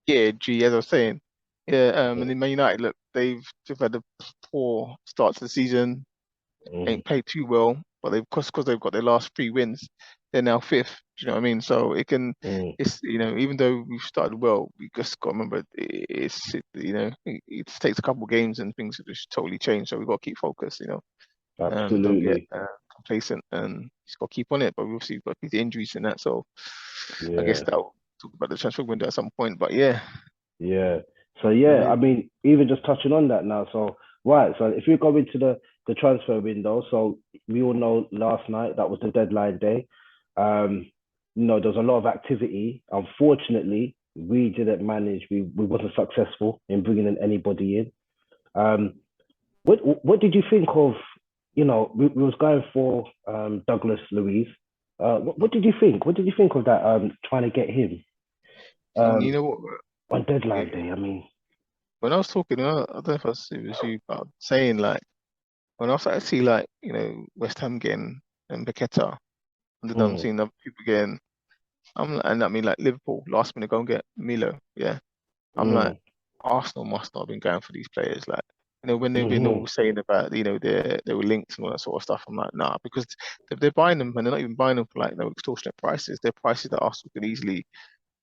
Yeah, G, as I was saying, yeah, and then Man United, look, they've just had a poor start to the season, Mm, ain't played too well, but they've because they've got their last three wins, they're now fifth. Do you know what I mean? So mm. it's even though we've started well, we just got to remember it takes a couple of games and things have just totally changed. So we've got to keep focused, don't get Absolutely. complacent, and just got to keep on it. But we obviously got these injuries and that, so I guess Yeah. that'll talk about the transfer window at some point. But yeah, Yeah. So yeah, I weird. mean, even just touching on that now. So right. So if you go into the transfer window, so we all know last night that was the deadline day. Um, there was a lot of activity. Unfortunately, we didn't manage. We wasn't successful in bringing in anybody in. Um, what did you think of? We was going for Douglas Luiz. What did you think? What did you think of that? Trying to get him You um know what? on Yeah, deadline day. I mean. when I was talking, I don't know if it was you, but saying like when I started to see like West Ham getting Paqueta, and then I'm Mm, seeing other people getting, and I mean like Liverpool last minute go and get Milo, yeah. I'm like, mm, Arsenal must not have been going for these players. Like, when they've been mm-hmm, all saying about, they were linked and all that sort of stuff. I'm like, nah, because they're buying them and they're not even buying them for like no extortionate prices. They're prices that Arsenal could easily,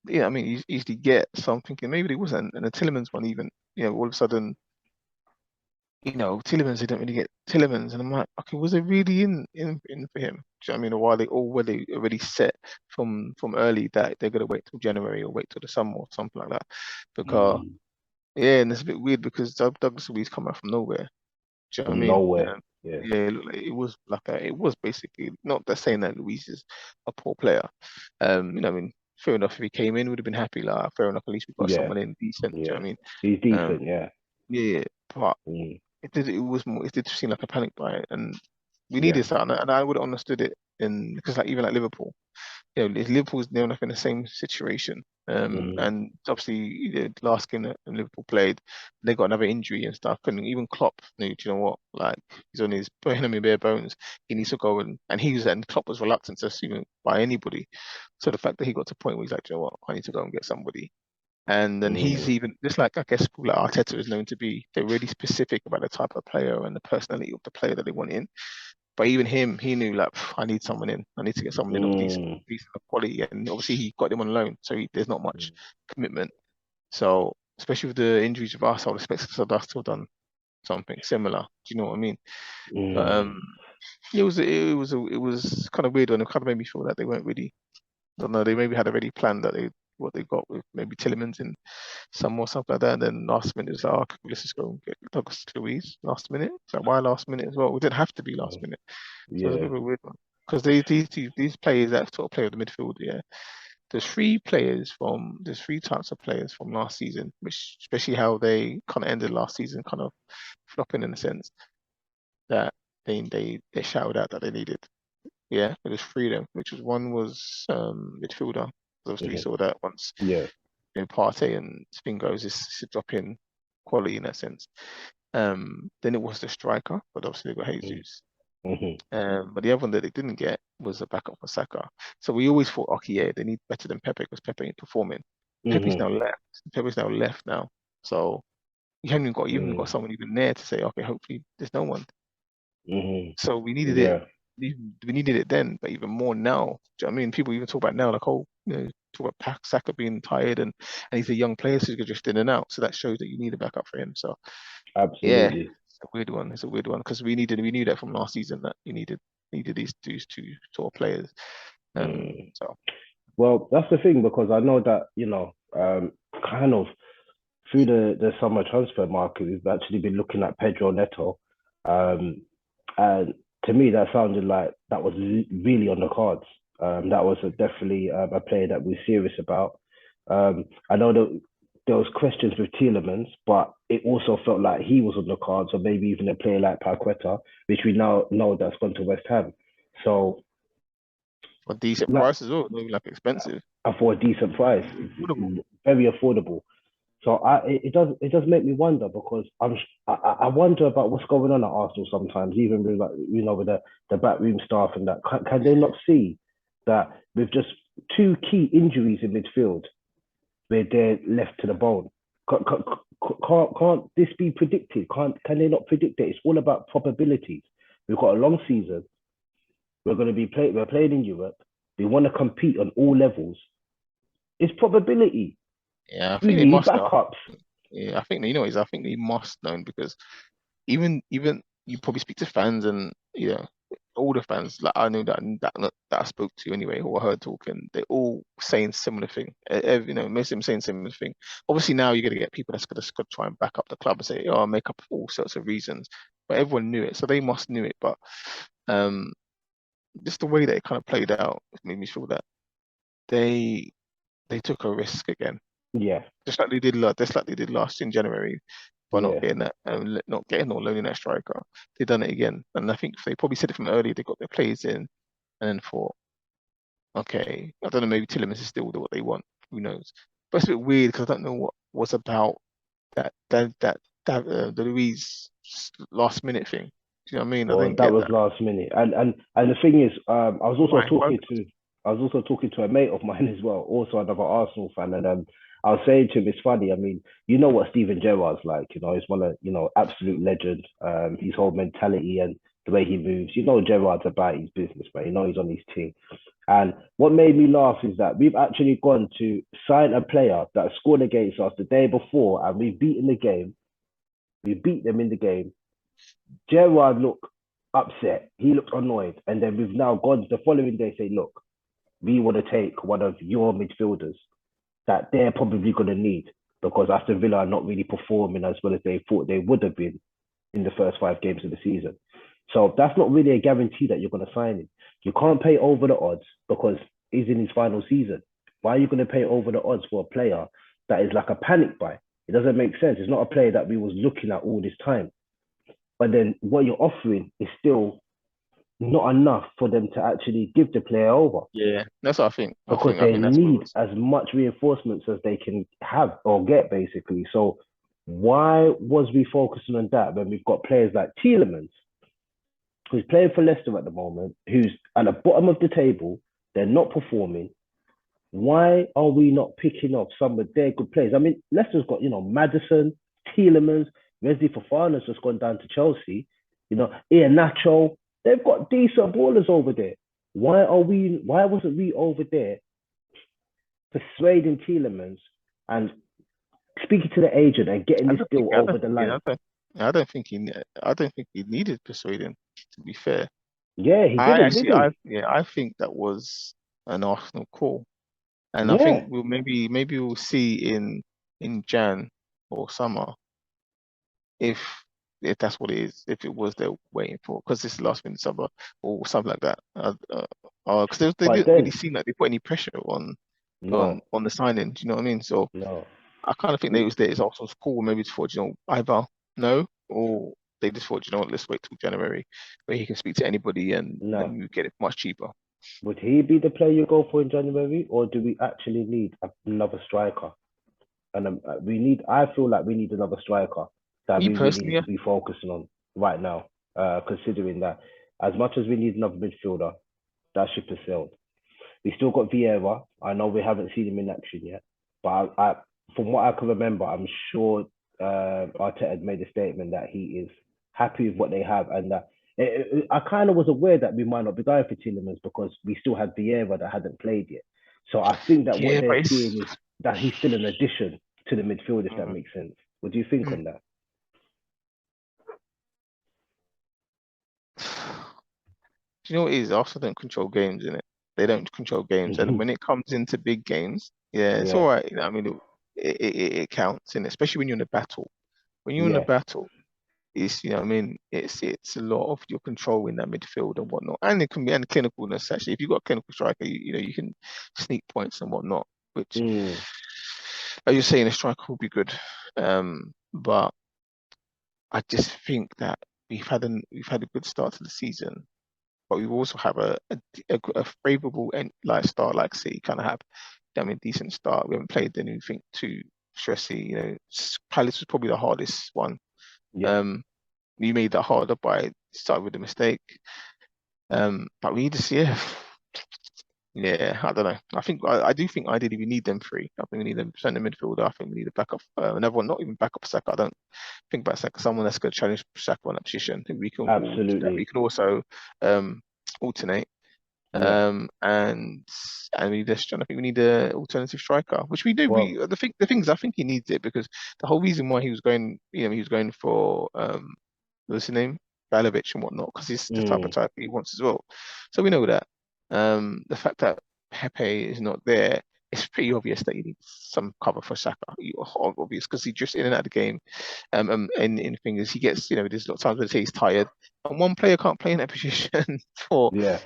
I mean, easily get. So I'm thinking maybe they wasn't. And the Tillemans one even, all of a sudden, Tillemans, they don't really get Tillemans. And I'm like, okay, was they really in for him? Do you know what I mean? Or were they already set from early that they're gonna wait till January or wait till the summer or something like that? Because mm. yeah, and it's a bit weird because Douglas Luiz come out from nowhere. Do you know what I From mean? nowhere. Yeah. Yeah, it, looked like it was basically not that saying that Luiz is a poor player. I mean, fair enough if he came in, would have been happy. Like, fair enough, at least we got Yeah. someone in decent. Do you know Yeah. what I mean? He's decent. Um, Yeah. yeah, but Mm, it did seem like a panic buy, and we yeah. needed something, and I would have understood it in because like even like Liverpool. Liverpool's near enough in the same situation. Mm, And obviously, last game that Liverpool played, they got another injury and stuff. And even Klopp knew, do you know what? Like, he's on his enemy bare bones. He needs to go and Klopp was reluctant to assume it by anybody. So the fact that he got to a point where he's like, do you know what? I need to go and get somebody. And then he's mm, even just like I guess people like Arteta is known to be. They're really specific about the type of player and the personality of the player that they want in. But even him, he knew like I need someone in. I need to get someone in of mm, decent quality. And obviously he got him on loan, so there's not much commitment. So especially with the injuries of us, I would expect us to have done something similar. Do you know what I mean? But mm, it was kind of weird and it kind of made me feel that they weren't really. I don't know. They maybe had already planned that they what they got with maybe Tillemans in some or something like that. And then last minute it's like, oh, okay, let's just go and get Douglas Luiz last minute. So why last minute as well? We didn't have to be last mm. minute. So it's a bit Yeah. of a weird one. Because these players that sort of play with the midfield, yeah. There's three types of players from last season, which especially how they kind of ended last season, kind of flopping in a sense that they shouted out that they needed. Yeah, it was three of them, which was one was midfielder. Obviously, we Mhm. saw that once Yeah. Partey and Spingos is a drop in quality in that sense. Then it was the striker, but obviously they got Mm, Jesus. mhm, But the other one that they didn't get was a backup for Saka. So we always thought, okay, yeah, they need better than Pepe because Pepe ain't performing. Pepe's mhm, now left. Pepe's now left now. So you haven't got mm, someone even there to say, okay, hopefully there's no one. mhm. So we needed it. Yeah. We needed it then, but even more now. Do you know what I mean? People even talk about now, like, oh, talk about Saka being tired and he's a young player, so he's just in and out. So that shows that you need a backup for him. So yeah, Absolutely. it's a weird one. It's a weird one because we knew that from last season that you needed these two sort of players. Mm. So Well, that's the thing because I know that kind of through the summer transfer market, we've actually been looking at Pedro Neto, um, and to me that sounded like that was really on the cards. That was definitely a player that we're serious about. I know that there was questions with Tielemans, but it also felt like he was on the cards, or maybe even a player like Paqueta, which we now know that's gone to West Ham. So, for decent like, price as well, not even like expensive. for a decent price, Affordable. very affordable. So it does make me wonder because I wonder about what's going on at Arsenal sometimes, even with like with the backroom staff and that. Can they not see that with just two key injuries in midfield, where they're left to the bone. Can't this be predicted? Can they not predict it? It's all about probabilities. We've got a long season. We're playing in Europe. We want to compete on all levels. It's probability. Yeah, I We think they need must know. backups. Yeah, I think I think they must know because even you probably speak to fans and all the fans like I know that I spoke to anyway or heard talking, they're all saying similar thing. Most of them saying similar thing. Obviously now you're gonna get people that's gonna try and back up the club and say, oh, make up all sorts of reasons. But everyone knew it, so they must knew it. But um, just the way that it kind of played out made me feel that they they took a risk again, Yeah, just like they did last in January by not yeah. getting that, not getting or loaning that striker. They done it again, and I think they probably said it from earlier. They got their players in, and then thought, okay, I don't know, maybe Tillemans is still what they want. Who knows? But it's a bit weird because I don't know what was about the Luis last minute thing. Do you know what I mean? I Well, didn't that get was that. last minute, and the thing is, Why? Why? I was also talking to a mate of mine as well, also another Arsenal fan, and I was saying to him, it's funny. I mean, you know what Steven Gerrard's like. He's one of absolute legend. His whole mentality and the way he moves. Gerrard's about his business, man. He's on his team. And what made me laugh is that we've actually gone to sign a player that scored against us the day before, and we've beaten the game. We beat them in the game. Gerard looked upset. He looked annoyed. And then we've now gone the following day say, look, we want to take one of your midfielders that they're probably going to need because Aston Villa are not really performing as well as they thought they would have been in the first 5 games of the season. So that's not really a guarantee that you're going to sign him. You can't pay over the odds because he's in his final season. Why are you going to pay over the odds for a player that is like a panic buy? It doesn't make sense. It's not a player that we was looking at all this time. But then what you're offering is still not enough for them to actually give the player over Yeah, that's what I think. because I they think that's what it need was. as much reinforcements as they can have or get, basically. So why was we focusing on that when we've got players like Tielemans, who's playing for Leicester at the moment, who's at the bottom of the table, they're not performing. Why are we not picking up some of their good players? I mean, Leicester's got, Maddison, Tielemans, Wesley Fofana's just gone down to Chelsea. Iheanacho. They've got decent ballers over there. Why wasn't we over there persuading Tielemans and speaking to the agent and getting this deal over the line? I don't think he needed persuading, to be fair. Yeah, he didn't, did he? I think that was an Arsenal call. And I think Yeah. maybe we'll see in Jan or summer if that's what it is, if it was they're waiting for, because this is last minute summer or something like that. Because they But didn't really then, seem like they put any pressure no, on the signing. Do you know what I mean? So no. I kind of think they was there. It's also cool. Maybe it's for either no or they just thought what, let's wait till January where he can speak to anybody No. and you get it much cheaper. Would he be the player you go for in January, or do we actually need another striker? And I feel like we need another striker that Me we really personally, need to be focusing on right now, considering that as much as we need another midfielder, that ship has sailed. We still got Vieira. I know we haven't seen him in action yet, but from what I can remember, I'm sure Arteta had made a statement that he is happy with what they have, and that I kind of was aware that we might not be going for Tielemans because we still had Vieira that hadn't played yet. So I think that what yeah, they're but it's. seeing is that he's still an addition to the midfield, if that Mm, makes sense. What do you think mm. on that? Do you know what it is? Arsenal don't control games in it. They don't control games, and when it comes into big games, yeah, it's all Yeah, right. I mean, it counts, and especially when you're in a battle. When you're in a yeah. battle, it's what I mean. It's a lot of your control in that midfield and whatnot, and it can be and clinicalness actually. If you've got a clinical striker, you can sneak points and whatnot. Which, Mm. as you're saying, a striker will be good. But I just think that we've had a good start to the season, but we also have a favourable like start, like City kind of have. I mean, decent start. We haven't played anything too stressy. Palace was probably the hardest one. Yeah. Um, we made that harder by starting with a mistake. But we just, yeah, Yeah, I don't know. I do think ideally we need them three. I think we need a centre midfielder. I think we need a backup, another one, not even backup Saka. I don't think about Saka. Someone that's going to challenge Saka on that position. That we Absolutely. can also um alternate. Yeah. And we just trying to think we need a alternative striker, which we do. Well, The things I think he needs it because the whole reason why he was going, he was going for what's his name, Balovic and whatnot, because he's the type of mm, type he wants as well. So we know that. The fact that Pepe is not there, it's pretty obvious that you need some cover for Saka. Obvious because he drifts in and out of the game. And in things he gets, there's a lot of times where he's tired, and one player can't play in that position for, yeah,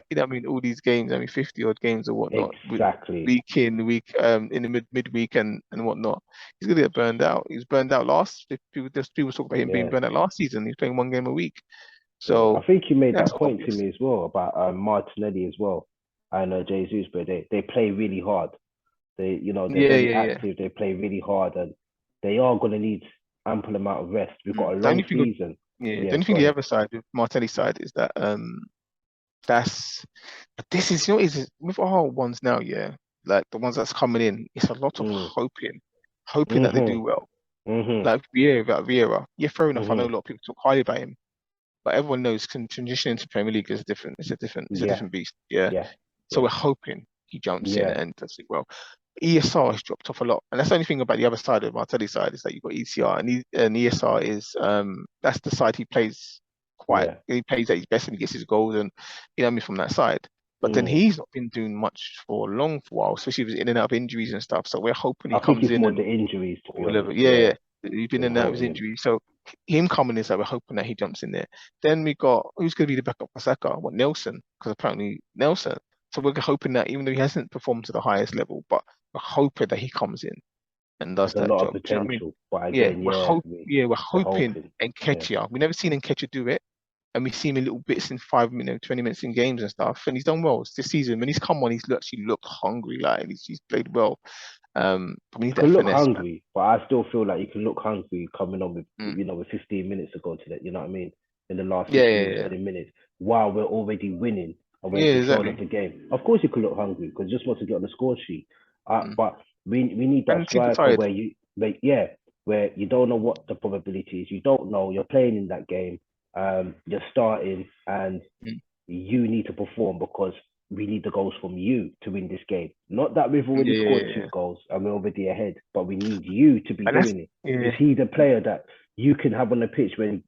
all these games. I mean, 50 odd games or whatnot, exactly. week in, week in the midweek and whatnot. He's gonna get burned out. He was burned out last. If people talk about him being Yeah. burned out last season. He's playing one game a week, Yeah. I so think you made that's that point to obvious. me as well about Martinelli as well. I know Jesus, but they play really hard. They're Yeah, very yeah, yeah. active. They play really hard, and they are going to need ample amount of rest. We've got a The long only thing, season. the Yeah, only go thing the ahead. other side, with Martelli's side, is that that's but this is is with our ones now, yeah, like the ones that's coming in, it's a lot of Mm. hoping that they do Mhm. well. Mhm. Like Vieira, yeah, fair enough. I know a Mhm. lot of people talk highly about him, but everyone knows transitioning to Premier League is different. It's a Yeah. different beast. Yeah. Yeah. So Yeah. we're hoping he jumps in Yeah. and does it well. ESR has dropped off a lot, and that's the only thing about the other side of Martelli's side is that you've got ECR and ESR is that's the side he plays Yeah. he plays at his best and he gets his goals and from that side. But then Mm. he's not been doing much for a long while, especially with in and out of injuries and stuff. So we're hoping he I think comes it's in more and the injuries, to be or whatever. honest. Yeah, Yeah, yeah. He's been been in and out of his holding him. injury. So him coming is like we're hoping that he jumps in there. Then we got who's going to be the backup for Saka? What, Nelson? Because apparently Nelson. So we're hoping that even though he hasn't performed to the highest level, but we're hoping that he comes in and does There's a that lot of job. Do you know what I mean? potential, but again, yeah, We're we're hoping hoping. Yeah. Nketiah. We never seen Nketiah do it. And we see him in little bits in 5 minutes, 20 minutes in games and stuff. And he's done well this season. When he's come on, he's actually looked hungry, like he's played well. But we need You can that look finesse, hungry, but I still feel like you can look hungry coming on with, man. with 15 minutes to go to that, you know what I mean? In the last Yeah, 15, yeah, yeah. 20 minutes, while we're already winning and we're in Yeah, control of exactly. the game. Of course, you can look hungry because you just want to get on the score sheet. Mm. But we need that And teams are striker tired. where where you don't know what the probability is. You don't know. You're playing in that game. You're starting, and Mm. you need to perform because we need the goals from you to win this game. Not that we've Yeah, already yeah, scored yeah, two yeah. goals and we're already ahead, but we need you to be And that's doing it. Is yeah. he the player that you can have on the pitch when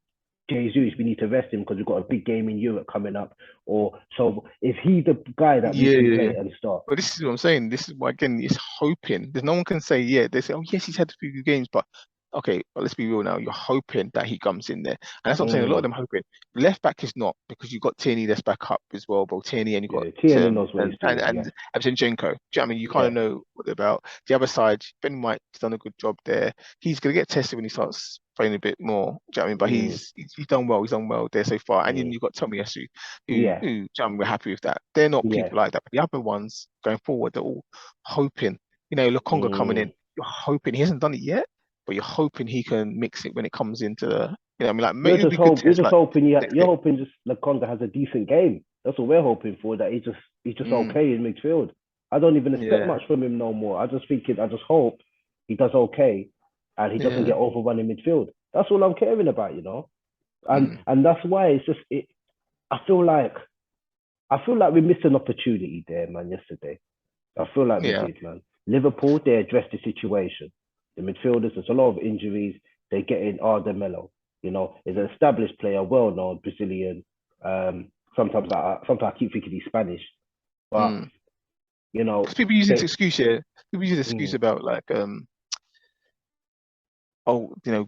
Jesus, we need to rest him because we've got a big game in Europe coming up? Or so is he the guy that we Yeah, can yeah, yeah. play and start? But this is what I'm saying. This is why again it's hoping. There's no one can say yeah. They say, oh yes, he's had a few good games, but okay, but let's be real now. You're hoping that he comes in there, and that's what I'm saying. A lot of Mm, them hoping. Left back is not because you've got Tierney that's back up as well, bro. Tierney and you got yeah, Tierney knows what he's doing. and Yeah, Zinchenko. Do you know what I mean? You kind yeah, of know what they're about. The other side, Ben White's done a good job there. He's gonna get tested when he starts playing a bit more. Do you know what I mean? But mm, he's done well. He's done well there so far. And then mm, you've got Tomiyasu yeah, we're happy with that. They're not yeah, people like that. But the other ones going forward, they're all hoping. Lokonga coming in, mm. you're hoping he hasn't done it yet, but you're hoping he can mix it when it comes into the. Like You're maybe it'll just be good hope. You're test just like hoping. next You're game. hoping just Laconda has a decent game. That's what we're hoping for. That he's just Mm, okay in midfield. I don't even expect yeah, much from him no more. I just think I just hope he does okay, and he doesn't yeah, get overrun in midfield. That's all I'm caring about. And mm, and that's why it's just it. I feel like we missed an opportunity there, man. Yesterday, I feel like we yeah. did, man. Liverpool, they addressed the situation. The midfielders, there's a lot of injuries. They get in Ardemelo. Is an established player, well known Brazilian. Sometimes I keep thinking he's Spanish, but Mm. you know, Because people use this they excuse here. People use this excuse mm, about like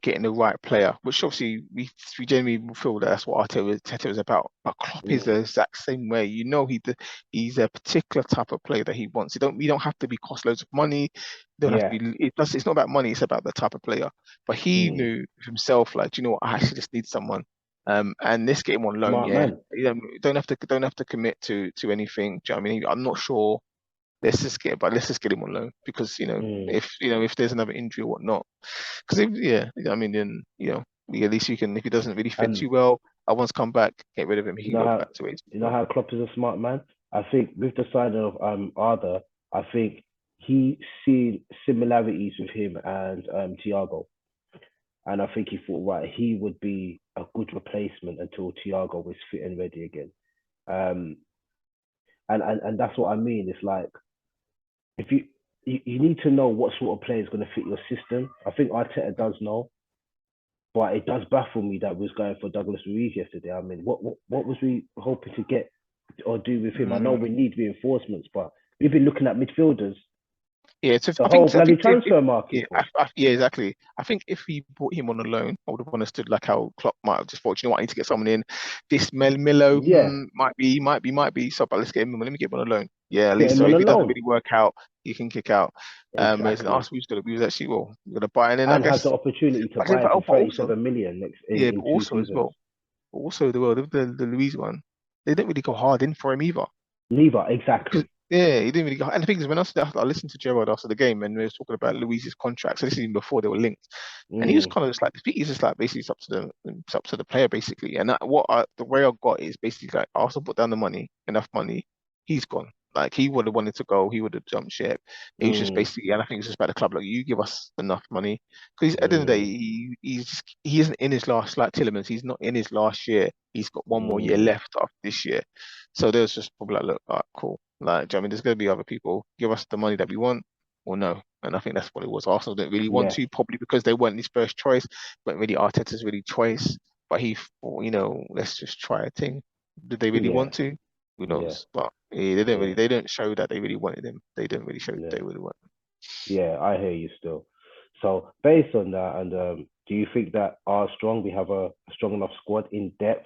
getting the right player, which obviously we genuinely feel that that's what Arteta was about. But Klopp is the mm, exact same way. He's a particular type of player that he wants. You don't have to be cost loads of money. You don't have to yeah, be. It's not about money. It's about the type of player. But he mm, knew himself, like, do you know what? I actually just need someone. And let's get him on loan. smart Yeah, man. don't have to commit to anything. Do you know what I mean? I'm not sure let's just get him on loan because Mm. if there's another injury or whatnot, because yeah, I mean then at least you can if he doesn't really fit And too well, I once come back, get rid of him, he you can know go how back to it. you know So how Klopp is a smart man. I think with the signing of Arda, I think he seen similarities with him and Thiago. And I think he thought, right, he would be a good replacement until Thiago was fit and ready again. Um, and that's what I mean. It's like if you need to know what sort of player is going to fit your system. I think Arteta does know, but it does baffle me that we was going for Douglas Luiz yesterday. I mean, what was we hoping to get or do with him? I know Mm, we need reinforcements, but we've been looking at midfielders yeah, so the I whole think bloody if transfer market, yeah, bro. yeah, exactly. I think if we bought him on a loan, I would have understood like how Klopp might have just thought, you know what, I need to get someone in. This Milo Yeah, might be so, but let's get him. Let me get him on a loan. Yeah, at get least him so on a if it doesn't loan. really work out, you can kick out. Whereas in Exactly. Arsenal, we was actually we're gonna buy, and then I And has the guess, opportunity to but, then- buy him for but also 37 million next yeah, in but two also as seasons. well, also the Louise one, they didn't really go hard in for him either. Neither, Because exactly. yeah, he didn't really go. And the thing is, when I listened to Gerard after the game, and we was talking about Luis's contract, so this is even before they were linked, and he was Mm, kind of just like, he's just like basically it's up to the player basically. And the way I got is basically like Arsenal put down the money, enough money, he's gone. Like he would have wanted to go, he would have jumped ship. It was just mm, basically, and I think it's just about the club. Like you give us enough money, because at the end of the day, mm, he isn't in his last, like Tillemans, he's not in his last year. He's got one more year mm, left after this year. So there's just probably like, look, all right, cool. Like, do you know what I mean, there's going to be other people. Give us the money that we want, or no. And I think that's what it was. Arsenal didn't really want yeah, to, probably because they weren't his first choice, but really Arteta's really choice. But he thought, let's just try a thing. Did they really yeah, want to? Who yeah, knows? But yeah, they didn't really. yeah, They didn't show that they really wanted him. They didn't really show that yeah, they really wanted yeah. I hear you still. So based on that, and do you think that we have a strong enough squad in depth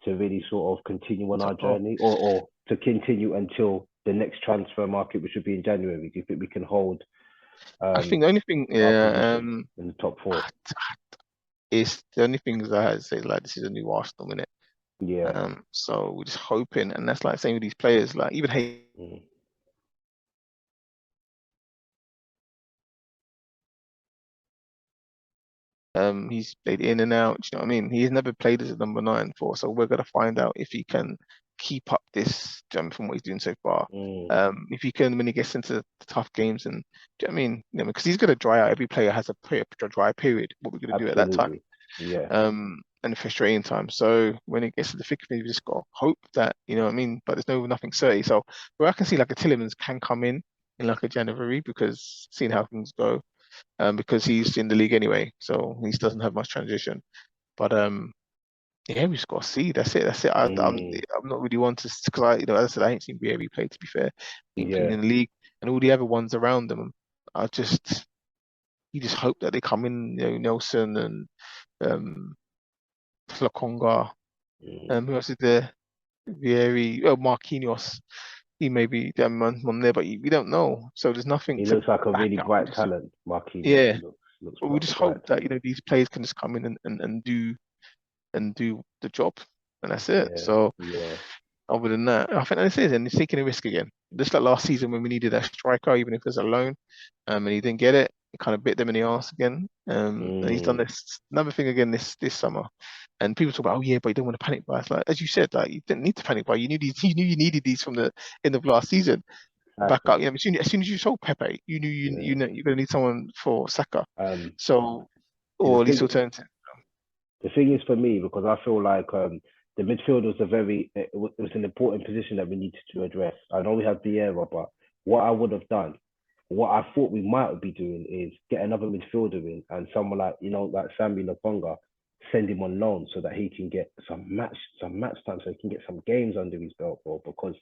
to really sort of continue him. on our Oh, journey, or to continue until the next transfer market, which would be in January? Do you think we can hold I think the only thing, our yeah, position in the top four? is the only thing is I had to say like this is a new Arsenal minute. Yeah. So we're just hoping, and that's like saying with these players, like even Mm, he's played in and out. Do you know what I mean? He's never played as a number nine for, so we're gonna find out if he can keep up this from what he's doing so far. mm, If he can, when he gets into the tough games, and do you know what I mean? Because he's gonna dry out. Every player has a dry period. What we're gonna do at that time, absolutely. Yeah. and a frustrating time. So when it gets to the thick of it, we just got to hope that, you know what I mean. But there's nothing certain. So where I can see like a Tillemans can come in like a January, because seeing how things go, because he's in the league anyway, so he doesn't have much transition. But yeah, we just got to see. That's it. That's it. Mm, I'm not really one to, because as I said, I ain't seen BA play. To be fair, ain't played yeah. in the league, and all the other ones around them. I just you just hope that they come in. Nelson and Lokonga. Mm. Who else is there? Vieri, well, Marquinhos. He may be them on there, but we don't know. So there's nothing He to looks like a back really up. bright talent, Marquinhos. Yeah, Looks but we like a just hope bright that talent. these players can just come in and do the job, and that's it. Yeah. So Yeah. other than that, I think that's it. And he's taking a risk again. Just like last season when we needed a striker, even if it was a loan, and he didn't get it. It kind of bit them in the arse again. And he's done Mm, this another thing again this summer. And people talk about, oh yeah, but you don't want to panic buy. It's like, as you said, like you didn't need to panic buy. You knew these, you knew you needed these from the end of last season. Back exactly. up, as soon as you sold Pepe, you knew Yeah. you're gonna need someone for Saka. Um. So, See, the or at least thing, alternative. the thing is for me because I feel like the midfield was it was an important position that we needed to address. I know we have Vieira, but what I would have done, what I thought we might be doing is get another midfielder in and someone like like Sammy Lokonga, send him on loan so that he can get some match time, so he can get some games under his belt, bro. Because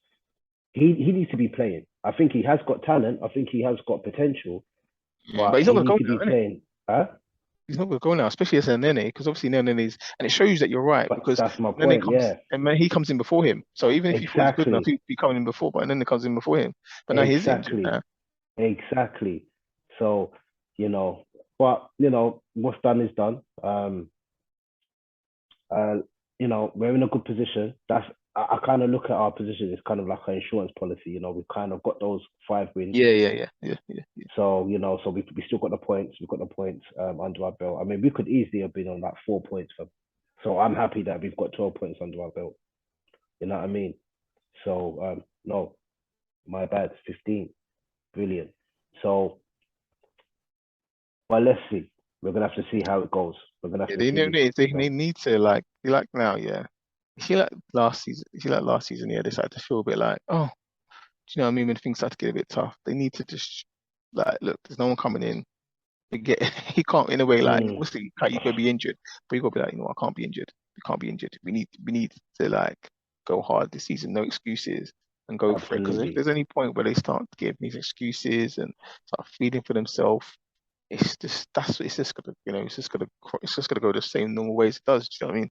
he needs to be playing. I think he has got talent. I think he has got potential, But but he's not he gonna needs go to be now, innit? playing. Huh? He's not going to go now, especially as a Nene, because obviously Nene is, and it shows that you're right, But because that's my Nene point. comes, Yeah, and he comes in before him. So even if you thought he's good enough, exactly, he'd be coming in before, but Nene comes in before him. But now he's injured exactly, now. exactly. So you know, but what's done is done. Uh, we're in a good position. I kind of look at our position as kind of like an insurance policy. We've kind of got those 5 wins. Yeah. So so we still got the points. We've got the points under our belt. I mean, we could easily have been on like 4 points. So I'm happy that we've got 12 points under our belt. You know what I mean? So no, my bad, 15. Brilliant. So, well, let's see. We're gonna have to see how it goes. We're gonna have Yeah, to they see know this. they need to like you like now, yeah. You see like last season, yeah, they started to feel a bit like, oh, do you know what I mean? When things start to get a bit tough, they need to just like look, there's no one coming in. You get he can't in a way like Mm, obviously you gotta be injured, but you gotta be like, I can't be injured. We can't be injured. We need to like go hard this season, no excuses, and go for it. Because if absolutely. there's any point where they start giving these excuses and start feeding for themselves, it's just gonna it's just gonna go the same normal ways it does. Do you know what I mean?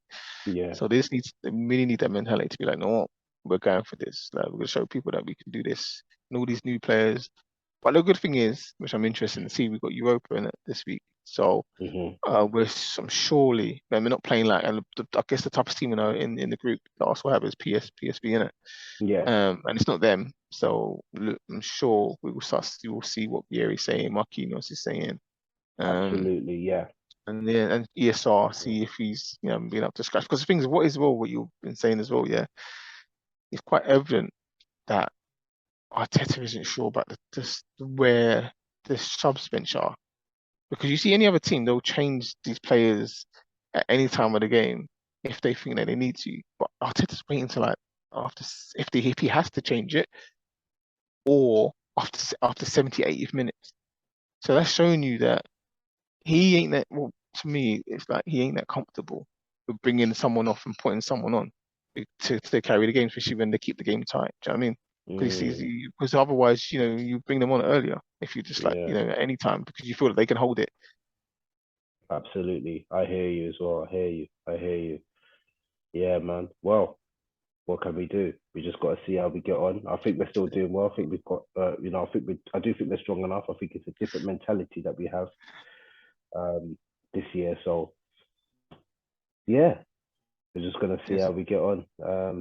Yeah. So they really need that mentality to be like, no, what, we're going for this. Like we're gonna show people that we can do this. And all these new players. But the good thing is, which I'm interested in to see, we've got Europa in it this week. So Hmm. I'm surely, we're not playing like, and I guess the toughest team in the group that Arsenal have is PSV in it. Yeah. And it's not them. So look, I'm sure we will see what Vieri's saying, Marquinhos is saying. Um, Absolutely. Yeah. and then and ESR, Mhm. see if he's being up to scratch. Because the thing is, what you've been saying as well, yeah, it's quite evident that Arteta isn't sure about where the subs bench are. Because you see any other team, they'll change these players at any time of the game if they think that they need to. But Arteta's waiting to like if he has to change it or after 70, 80th minutes. So that's showing you that he ain't that. Well, to me, it's like he ain't that comfortable with bringing someone off and putting someone on to carry the game, especially when they keep the game tight. Do you know what I mean? Mm, Because otherwise, you bring them on earlier if you just like, yeah. at any time because you feel that they can hold it. Absolutely. I hear you as well. I hear you. I hear you. Yeah, man. Well, what can we do? We just got to see how we get on. I think we're still doing well. I think we've got, I do think we're strong enough. I think it's a different mentality that we have um, this year. So yeah, we're just gonna see Yes, how we get on.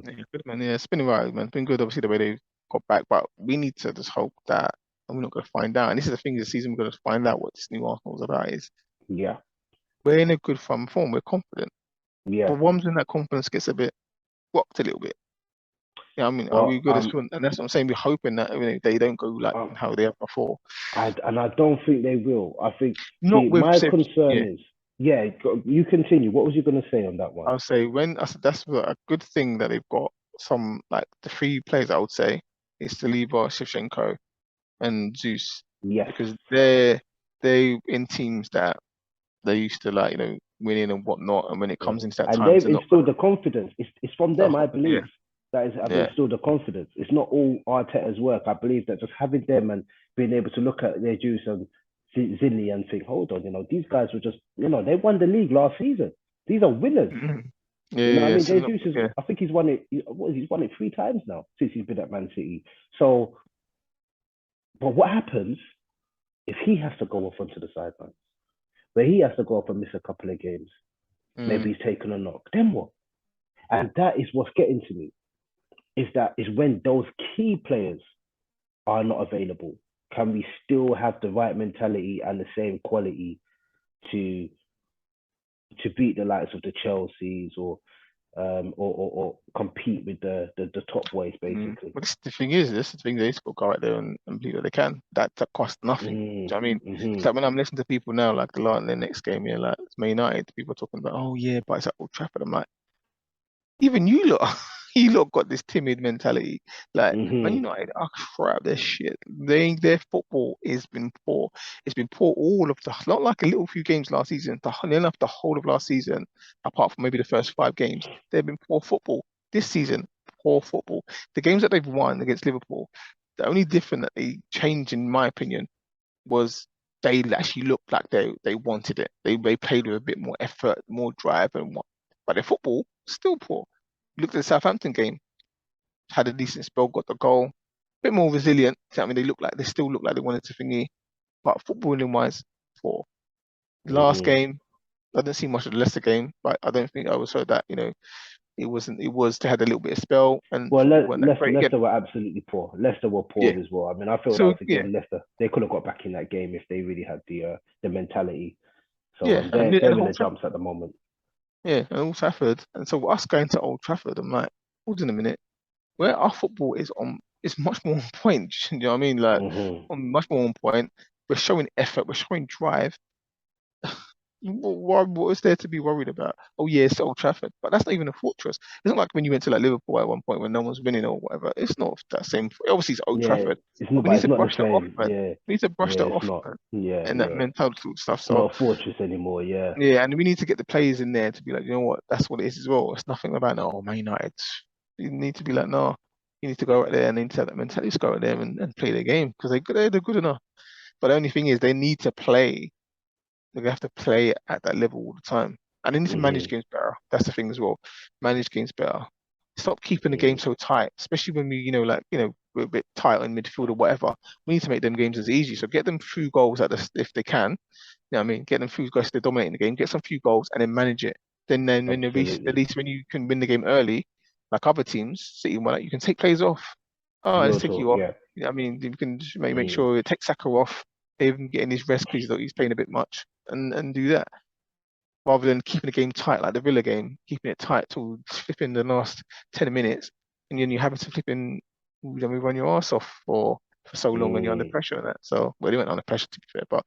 yeah, good man. Yeah, it's been alright, man. It's been good, obviously, the way they got back, but we need to just hope that, and we're not going to find out. And this is the thing this season, we're going to find out what this new Arsenal's about. Is Yeah, we're in a good form, we're confident, yeah. but once when that confidence gets a bit rocked a little bit, yeah, I mean, are we Well, good as and that's what I'm saying. We're hoping that they don't go like um, how they have before. and I don't think they will. I think. Not See, with my say, concern yeah, is, yeah. You continue. What was you gonna say on that one? I'll say when I said that's a good thing that they've got some like the three players I would say is Saliba, Shevchenko, and Zeus Yes. because they in teams that they used to like winning and whatnot, and when it comes Mhm. into that And time they've to not instilled the confidence. It's from them, I yeah, believe, that is have yeah, instilled the confidence. It's not all Arteta's work. I believe that just having them and being able to look at their juice and Zinni and think, hold on, these guys were just, they won the league last season. These are winners. mhm. Yeah, You know what I yeah, mean? so Jesus is, yeah, I think he's won it. He's won it 3 times now since he's been at Man City. So, but what happens if he has to go off onto the sideline? Where he has to go off and miss a couple of games? Maybe mm, he's taken a knock. Then what? And that is what's getting to me. Is when those key players are not available. Can we still have the right mentality and the same quality to beat the likes of the Chelseas or compete with the top boys basically? But the thing is, this is the thing they just got to go out there and believe that they can. That costs nothing. Do you know what I mean? It's Mm-hmm. like when I'm listening to people now, like the next game, yeah, like it's Man United, people are talking about, oh yeah, but it's at Old Trafford. I'm like, even you lot, you lot got this timid mentality. Like Man Mm-hmm. United are crap. Their shit. Their football has been poor. It's been poor all of not like a little few games last season. Enough the whole of last season, apart from maybe the first 5 games, they've been poor football. This season, poor football. The games that they've won against Liverpool, the only difference that they changed, in my opinion, was they actually looked like they wanted it. They played with a bit more effort, more drive, and what. But their football still poor. Looked at the Southampton game, had a decent spell, got the goal, bit more resilient. I mean, they still look like they wanted to thingy, but footballing wise, poor. Last Mm-hmm. game, I didn't see much of the Leicester game, but I don't think I was heard that it wasn't. It was they had a little bit of spell and Well, football weren't that great again. Leicester were absolutely poor. Leicester were Yeah. poor as well. I mean, I felt that So was a yeah, game Leicester they could have got back in that game if they really had the mentality. So yeah, they're in the jumps at the moment. Yeah, and Old Trafford. And so us going to Old Trafford, I'm like, hold on a minute. where our football is much more on point. You know what I mean? Like much more on point. We're showing effort. We're showing drive. What is there to be worried about? Oh yeah, it's Old Trafford, but that's not even a fortress. It's not like when you went to like Liverpool at one point when no one's winning or whatever. It's not that same. Obviously, it's Old Yeah, Trafford, it's but not, we but need it's to not the brush that off, same. man. Yeah, We need to brush yeah, that it's off, not. man, Yeah, and that yeah. mentality stuff. It's not So a fortress anymore. Yeah, yeah, and we need to get the players in there to be like, you know what, that's what it is as well. It's nothing about no, oh, Man United. You need to be like, no, you need to go out there and need to have that mentality, just go out there and play their game because they're good enough. But the only thing is, they need to play. They have to play at that level all the time, and they need to manage hmm games better. That's the thing as well. Manage games better. Stop keeping the game hmm so tight, especially when we, we're a bit tight in midfield or whatever. We need to make them games as easy. So get them through goals if they can. You know what I mean? Get them few goals, they're dominating the game, get some few goals and then manage it. Then when at absolutely. least when you can win the game early, like other teams, City, well, you can take players off. Oh, let's Real take talk. you off. Yeah. You know what I mean? You can just make Mm. sure you take Saka off, even getting his rest because he's playing a bit much and do that. Rather than keeping the game tight like the Villa game, keeping it tight till flipping the last 10 minutes and then you're having to flipping run your ass off for so long when you're under Mm. pressure and that. So well, they weren't under pressure to be fair, but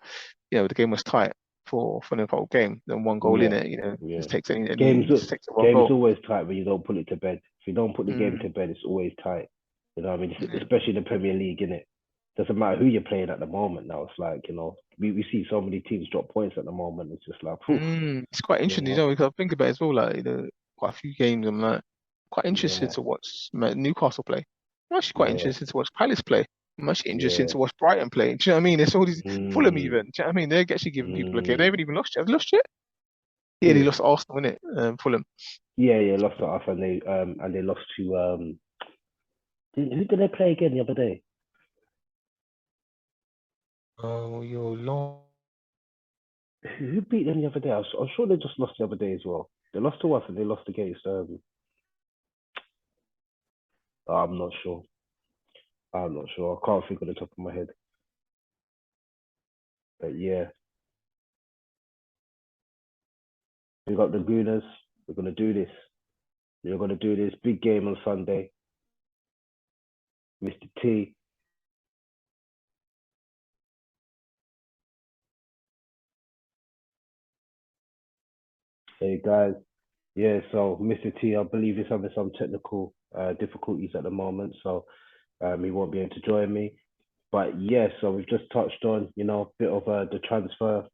the game was tight for the whole game. Then one goal in Yeah. it, Yeah. just takes Games just takes the one games goal. always tight when you don't put it to bed. If you don't put the game Mm, to bed, it's always tight. You know what I mean? yeah. Especially the Premier League, innit? Doesn't matter who you're playing at the moment now. It's like, we see so many teams drop points at the moment. It's just like, poof, It's quite you interesting, know? because I think about it as well, like quite a few games. I'm like quite interested Yeah, to watch Newcastle play. I'm actually quite yeah, interested to watch Palace play. I'm actually interested yeah. to watch Brighton play. Do you know what I mean? It's all these Fulham Mm, even. Do you know what I mean? They're actually giving people a game. They mm. haven't even lost yet. Have they lost yet? Yeah, they Who? lost to Arsenal, innit? Fulham. Yeah, yeah, lost to us and they lost to who did they play again the other day? Oh, you're long. Who beat them the other day? I'm sure they just lost the other day as well. They lost to us and they lost against I'm not sure. I'm not sure. I can't think on the top of my head. But yeah, we got the Gooners. We're gonna do this. We're gonna do this big game on Sunday. Mr. T. Hey guys. Yeah, so Mr. T, I believe he's having some technical difficulties at the moment, so he won't be able to join me. But yeah, so we've just touched on, a bit of the transfer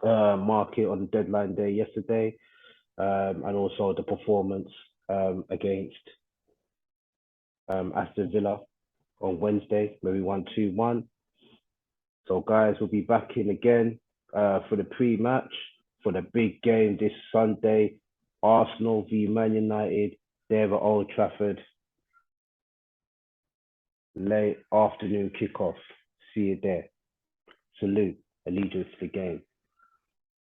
market on the deadline day yesterday, and also the performance against Aston Villa on Wednesday, where we won 2-1. So, guys, we'll be back in again for the pre-match for the big game this Sunday, Arsenal v Man United. There at Old Trafford, late afternoon kickoff. See you there. Salute, allegiance to the game.